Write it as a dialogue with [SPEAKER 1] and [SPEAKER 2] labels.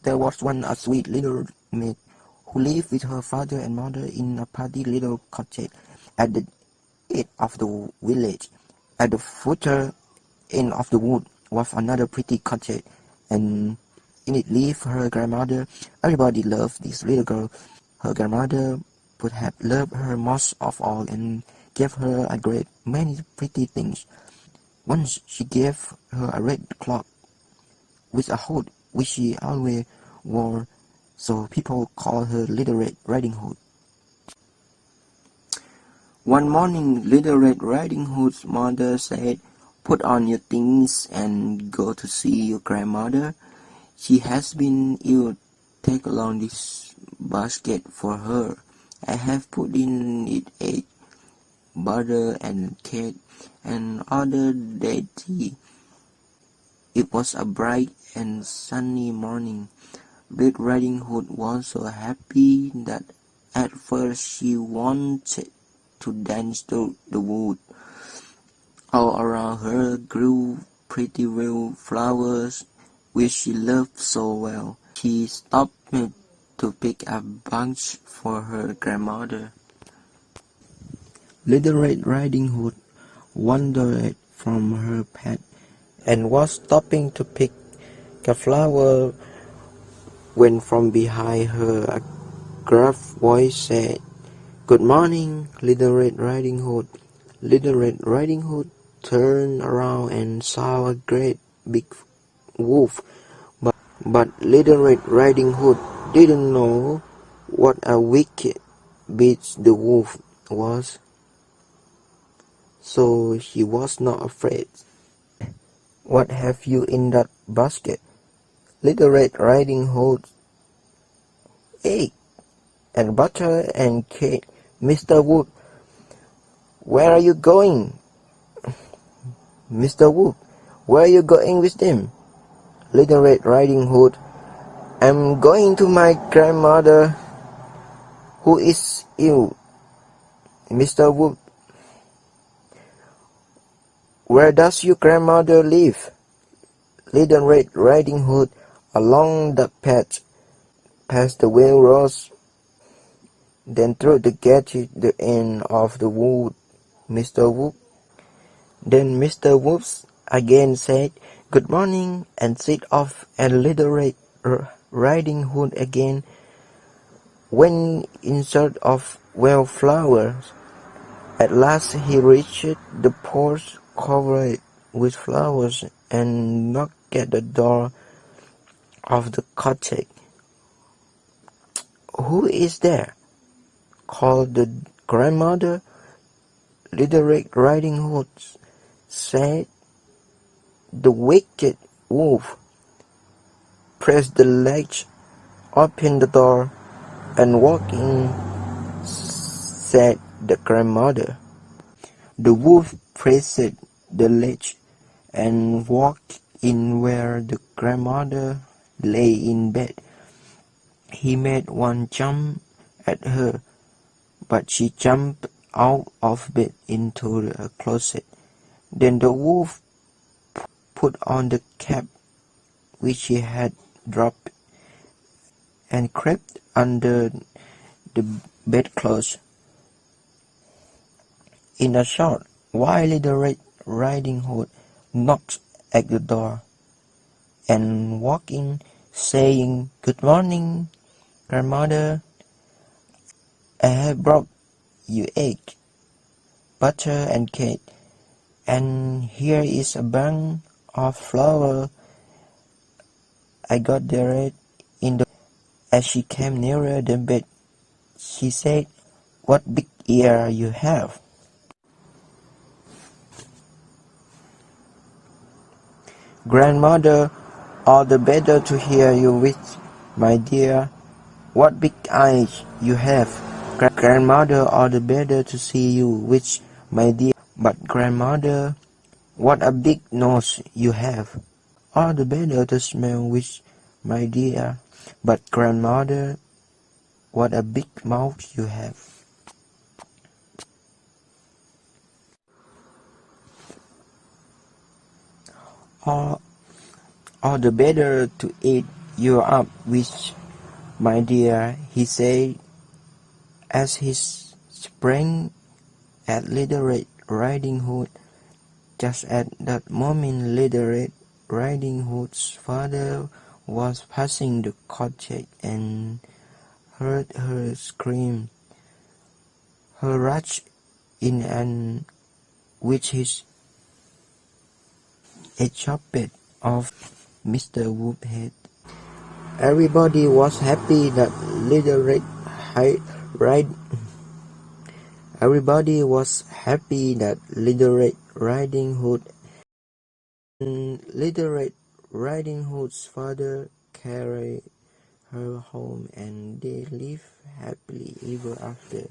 [SPEAKER 1] There was once a sweet little maid who lived with her father and mother in a pretty little cottage at the edge of the village. At the further end of the wood was another pretty cottage, and in it lived her grandmother. Everybody loved this little girl. Her grandmother would have loved her most of all and gave her a great many pretty things. Once she gave her a red cloak with a hood which she always wore, so people called her Little Red Riding Hood. One morning, Little Red Riding Hood's mother said, "Put on your things and go to see your grandmother. She has been ill. Take along this basket for her. I have put in it egg, butter, and cake, and other dainty." It was a bright and sunny morning. Red Riding Hood was so happy that at first she wanted to dance through the wood. All around her grew pretty wild flowers, which she loved so well. She stopped to pick a bunch for her grandmother. Little Red Riding Hood wandered from her path and was stopping to pick a flower when from behind her a gruff voice said, "Good morning, Little Red Riding Hood." Little Red Riding Hood turned around and saw a great big wolf, but Little Red Riding Hood didn't know what a wicked beast the wolf was, so she was not afraid. "What have you in that basket?" Little Red Riding Hood. "Egg and butter and cake, Mr. Wolf." "Where are you going, Mr. Wolf? Where are you going with them?" Little Red Riding Hood. "I'm going to my grandmother, who is ill, Mr. Wolf." "Where does your grandmother live?" Little Red Riding Hood. "Along the path, past the railroads, then through the gate to the end of the wood, Mr. Wolf." Then Mr. Wolf again said, "Good morning," and set off, and Little Red Riding Hood again went in search of wild flowers. At last he reached the porch covered with flowers and knocked at the door of the cottage. "Who is there?" called the grandmother. Little Red Riding Hood said, "The wicked wolf." "Press the latch, open the door, and walk in," said the grandmother. The wolf pressed the latch and walked in where the grandmother lay in bed. He made one jump at her, but she jumped out of bed into the closet. Then the wolf put on the cap which he had dropped and crept under the bedclothes. In a short while, Little Red Riding Hood knocked at the door and walked in, saying, "Good morning, grandmother. I have brought you egg, butter, and cake, and here is a bunch of flowers I got there in the." As she came nearer the bed, she said, "What big ear you have!" "Grandmother, all the better to hear you with, my dear." "What big eyes you have!" "Grandmother, all the better to see you with, my dear." "But grandmother, what a big nose you have!" "All the better to smell with, my dear." "But grandmother, what a big mouth you have!" All the better to eat "You're up, Witch, my dear," he said, as he sprang at Little Red Riding Hood. Just at that moment, Little Red Riding Hood's father was passing the cottage and heard her scream. He rushed in and with his chopped off Mr. Woodhead. Everybody was happy that Little Red Riding Hood and Little Red Riding Hood's father carried her home, and they lived happily ever after.